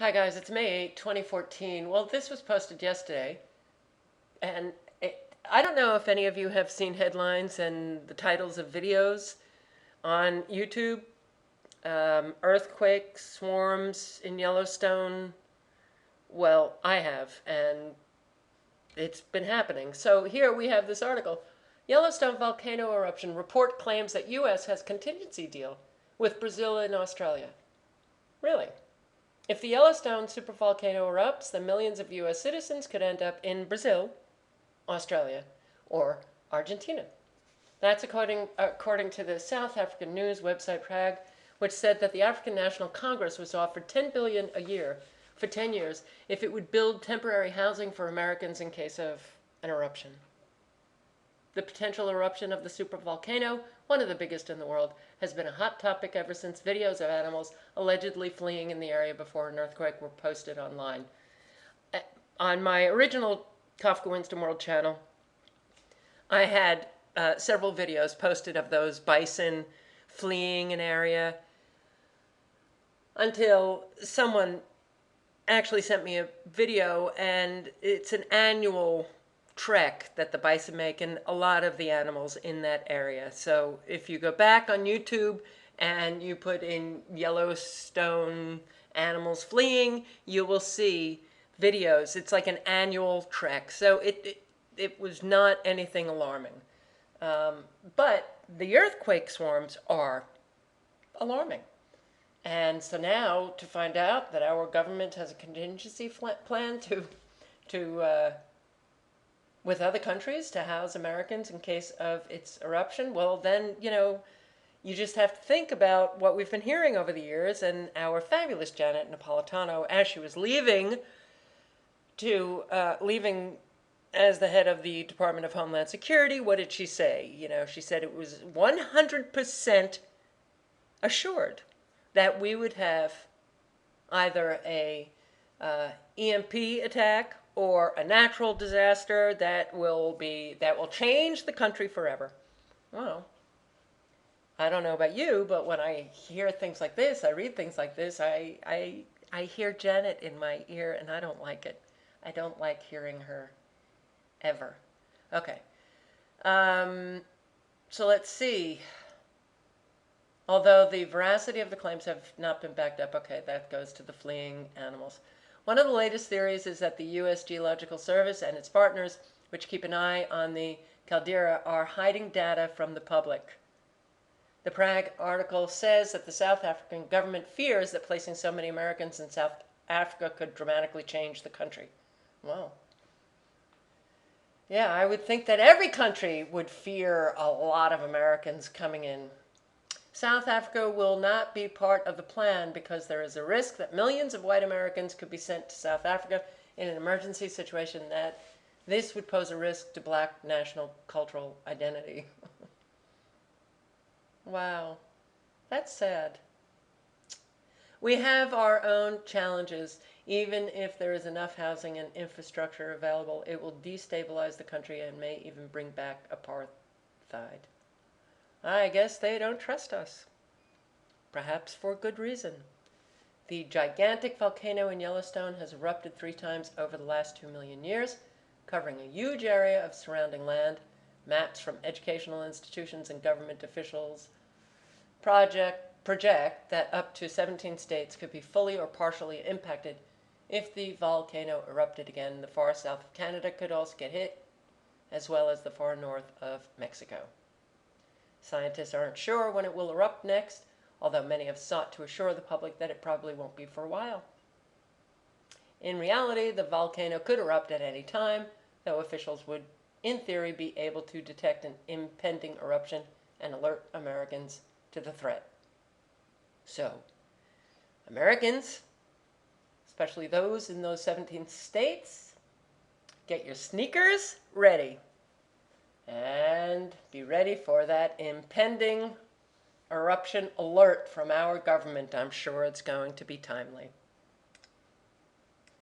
Hi guys, it's May 8, 2014. Well, this was posted yesterday, and I don't know if any of you have seen headlines and the titles of videos on YouTube. Earthquake swarms in Yellowstone. Well, I have, and it's been happening. So here we have this article. Yellowstone volcano eruption report claims that U.S. has contingency deal with Brazil and Australia. Really? If the Yellowstone supervolcano erupts, then millions of U.S. citizens could end up in Brazil, Australia, or Argentina. That's according to the South African news website Prague, which said that the African National Congress was offered $10 billion a year for 10 years if it would build temporary housing for Americans in case of an eruption. The potential eruption of the supervolcano, one of the biggest in the world, has been a hot topic ever since videos of animals allegedly fleeing in the area before an earthquake were posted online. On my original Kafka Winston World channel, I had several videos posted of those bison fleeing an area until someone actually sent me a video, and it's an annual trek that the bison make and a lot of the animals in that area. So if you go back on YouTube and you put in Yellowstone animals fleeing, you will see videos. It's like an annual trek. So it was not anything alarming. But the earthquake swarms are alarming. And so now to find out that our government has a contingency plan to with other countries to house Americans in case of its eruption, well then, you just have to think about what we've been hearing over the years. And our fabulous Janet Napolitano, as she was leaving as the head of the Department of Homeland Security, what did she say? She said it was 100% assured that we would have either a EMP attack or a natural disaster that will change the country forever. Well, I don't know about you, but when I hear things like this, I read things like this, I hear Janet in my ear, and I don't like it. I don't like hearing her ever. Okay. So let's see. Although the veracity of the claims have not been backed up, okay, that goes to the fleeing animals. One of the latest theories is that the U.S. Geological Service and its partners, which keep an eye on the caldera, are hiding data from the public. The Prague article says that the South African government fears that placing so many Americans in South Africa could dramatically change the country. Wow. Yeah, I would think that every country would fear a lot of Americans coming in. South Africa will not be part of the plan because there is a risk that millions of white Americans could be sent to South Africa in an emergency situation, that this would pose a risk to black national cultural identity. Wow, that's sad. We have our own challenges. Even if there is enough housing and infrastructure available, it will destabilize the country and may even bring back apartheid. I guess they don't trust us. Perhaps for good reason. The gigantic volcano in Yellowstone has erupted 3 times over the last 2 million years, covering a huge area of surrounding land. Maps from educational institutions and government officials project that up to 17 states could be fully or partially impacted if the volcano erupted again. The far south of Canada could also get hit, as well as the far north of Mexico. Scientists aren't sure when it will erupt next, although many have sought to assure the public that it probably won't be for a while. In reality, the volcano could erupt at any time, though officials would, in theory, be able to detect an impending eruption and alert Americans to the threat. So, Americans, especially those in those 17 states, get your sneakers ready. And be ready for that impending eruption alert from our government. I'm sure it's going to be timely.